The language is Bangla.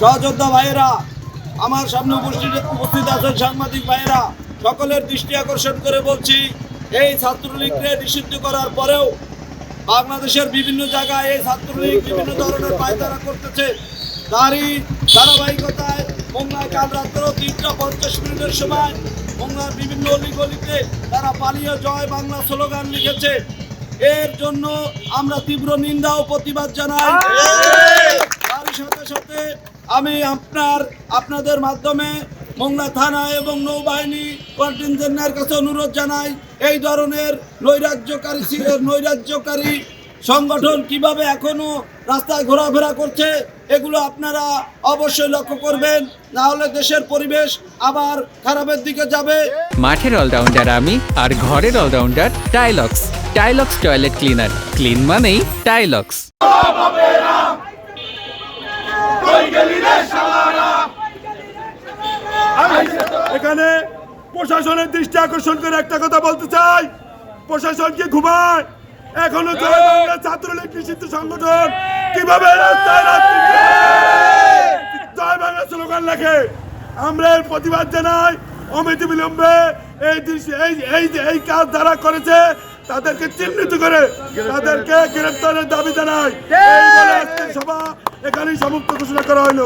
সহযোদ্ধা ভাইয়েরা, আমার সামনে উপস্থিত আছেন সাংবাদিক ভাইয়েরা, সকলের দৃষ্টি আকর্ষণ করে বলছি, এই ছাত্রলীগকে নিষিদ্ধ করার পরেও বাংলাদেশের বিভিন্ন জায়গায় এই ছাত্রলীগ বিভিন্ন ধরনের পায়তারা করতেছে। তারই ধারাবাহিকতায় মোংলায় কাল রাত্রেও 3:50 সময় মোংলার বিভিন্ন অলিগলিতে তারা পালিয়ে জয় বাংলা স্লোগান লিখেছে। এর জন্য আমরা তীব্র নিন্দা ও প্রতিবাদ জানাই। তার সাথে সাথে আমি আপনাদের মাধ্যমে মোংলা থানা এবং নৌবাহিনী কন্টিনজেন্টের কাছে অনুরোধ জানাই, এই ধরনের নৈরাজ্যকারী সংগঠন কিভাবে এখনো রাস্তায় ঘোরাফেরা করছে এগুলো আপনারা অবশ্যই লক্ষ্য করবেন, না হলে দেশের পরিবেশ আবার খারাপের দিকে যাবে। মাঠের অলরাউন্ডার আমি, আর ঘরের all rounder Tylox. Tylox toilet cleaner, clean মানেই টাইলক্স। এখানে প্রশাসনের দৃষ্টি আকর্ষণ করে একটা কথা বলতে চাই, প্রশাসন কি ঘুমায়? এখনো জয় বাংলা ছাত্রলীগ নিষিদ্ধ সংগঠন কিভাবে রাস্তায় জয় বাংলা স্লোগান লেখে? আমরা এর প্রতিবাদ জানাই। অনতি বিলম্বে এই কাজ যারা করেছে তাদেরকে চিহ্নিত করে তাদেরকে গ্রেফতারের দাবি জানাই। এই বলে আজকের সভা এখানেই সমাপ্ত ঘোষণা করা হলো।